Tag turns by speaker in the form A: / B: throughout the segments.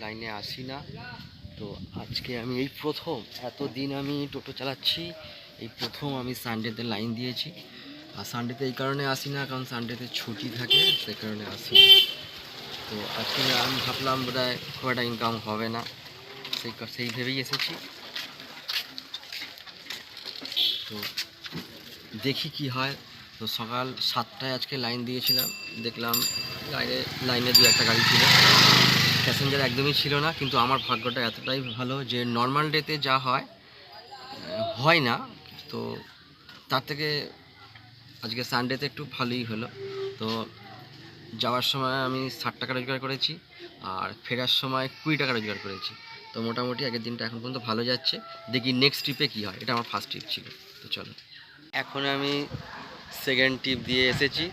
A: লাইনে আসি না। তো আজকে আমি এই প্রথম, এতদিন আমি টোটো চালাচ্ছি, এই প্রথম আমি সানডেতে লাইন দিয়েছি। আর সানডেতে এই কারণে আসি না, কারণ সানডেতে ছুটি থাকে, সে কারণে আসি না। তো আজকে আমি ভাবলাম বোধহয় খুব একটা ইনকাম হবে না, সেই ভেবেই এসেছি। তো দেখি কি হয়। তো সকাল 7টায় আজকে লাইন দিয়েছিলাম, দেখলাম লাইনে দু একটা গাড়ি ছিল, প্যাসেঞ্জার একদমই ছিল না। কিন্তু আমার ভাগ্যটা এতটাই ভালো যে নর্মাল ডেতে যা হয় না, তো তার থেকে আজকে সানডেতে একটু ভালোই হলো। তো যাওয়ার সময় আমি 60 টাকা রোজগার করেছি, আর ফেরার সময় 20 টাকা রোজগার করেছি। তো মোটামুটি আগের দিনটা এখন পর্যন্ত ভালো যাচ্ছে। দেখি নেক্সট ট্রিপে কী হয়। এটা আমার ফার্স্ট ট্রিপ ছিল। তো চলো, এখন আমি সেকেন্ড ট্রিপ দিয়ে এসেছি।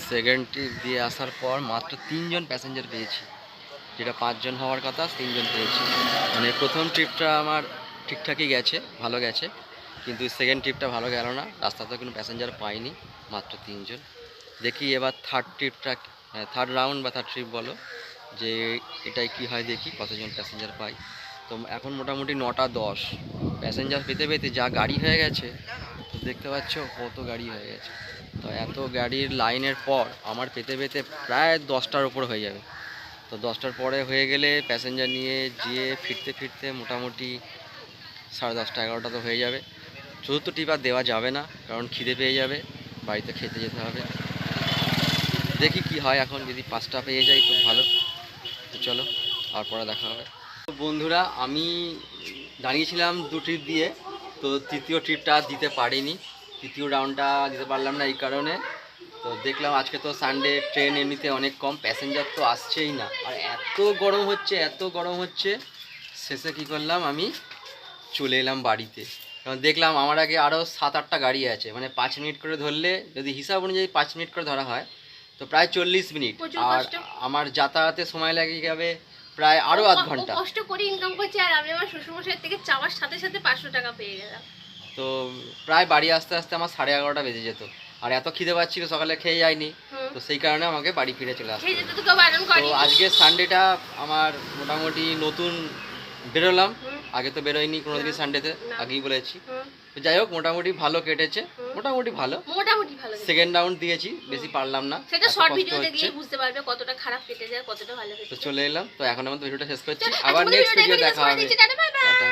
A: সেকেন্ড ট্রিপ দিয়ে আসার পর মাত্র 3 জন প্যাসেঞ্জার পেয়েছি, যেটা 5 জন হওয়ার কথা 3 জন পেয়েছি। মানে প্রথম ট্রিপটা আমার ঠিকঠাকই গেছে, ভালো গেছে, কিন্তু সেকেন্ড ট্রিপটা ভালো গেল না। রাস্তাতে কোনো প্যাসেঞ্জার পাইনি, মাত্র 3 জন। দেখি এবার থার্ড রাউন্ড বা থার্ড ট্রিপ বলো, যে এটাই কি হয়, দেখি কতজন প্যাসেঞ্জার পাই। তো এখন মোটামুটি 9টা 10, প্যাসেঞ্জার পেতে পেতে যা গাড়ি হয়ে গেছে, তো দেখতে পাচ্ছ কত গাড়ি হয়ে গেছে। তো এত গাড়ির লাইনের পর আমার পেতে পেতে প্রায় 10টার ওপর হয়ে যাবে। তো 10টার পরে হয়ে গেলে প্যাসেঞ্জার নিয়ে যেয়ে ফিরতে ফিরতে মোটামুটি 10:30 11টা তো হয়ে যাবে। চতুর্থ ট্রিপ আর দেওয়া যাবে না, কারণ খিদে পেয়ে যাবে, বাড়িতে খেতে যেতে হবে। দেখি কি হয়, এখন যদি 5টা পেয়ে যাই তো ভালো। তো চলো, আর পরে দেখা হবে। তো বন্ধুরা, আমি দাঁড়িয়েছিলাম 2 ট্রিপ দিয়ে, তো তৃতীয় ট্রিপটা দিতে পারিনি, তৃতীয় রাউন্ডটা দিতে পারলাম না এই কারণে। তো দেখলাম আজকে তো সানডে, ট্রেন এমনিতে অনেক কম, প্যাসেঞ্জার তো আসছেই না, আর এত গরম হচ্ছে, শেষে কী করলাম, আমি চলে এলাম বাড়িতে। কারণ দেখলাম আমার আগে আরও 7-8টা গাড়ি আছে, মানে 5 মিনিট করে ধরলে, যদি হিসাব অনুযায়ী 5 মিনিট করে ধরা হয়, তো প্রায় 40 মিনিট। আর আমার যাতায়াতে সময় লাগে যাবে প্রায় আরও আধ ঘন্টা।
B: কষ্ট করে ইনকাম করছি, আর আমি আমার শ্বশুরমশাইয়ের থেকে চাওয়ার সাথে সাথে 500 টাকা পেয়ে গেলাম।
A: তো প্রায় বাড়ি আসতে আসতে আমার 11:30টা বেজে যেত, আর এত খিদে পাচ্ছিল, সকালে খেয়ে যায়নি, তো সেই কারণে আমাকে বাড়ি ফিরে চলে আসতে হতো। তো আজকে সানডেটা আমার মোটামুটি নতুন বেরোলাম, আগে তো বেরোয়নি কোনোদিনই সানডেতে, আগেই বলেছি। তো যাই হোক, মোটামুটি ভালো কেটেছে, মোটামুটি ভালো। সেকেন্ড রাউন্ড দিয়েছি, বেশি পারলাম না,
B: সেটা শর্ট ভিডিওতে গিয়ে বুঝতে পারবে কতটা খারাপ কেটে যায়, কতটা ভালো কেটে।
A: তো চলে এলাম। তো এখন আমাদের ভিডিওটা শেষ করছি, আবার নেক্সট ভিডিও দেখা হবে। টাটা।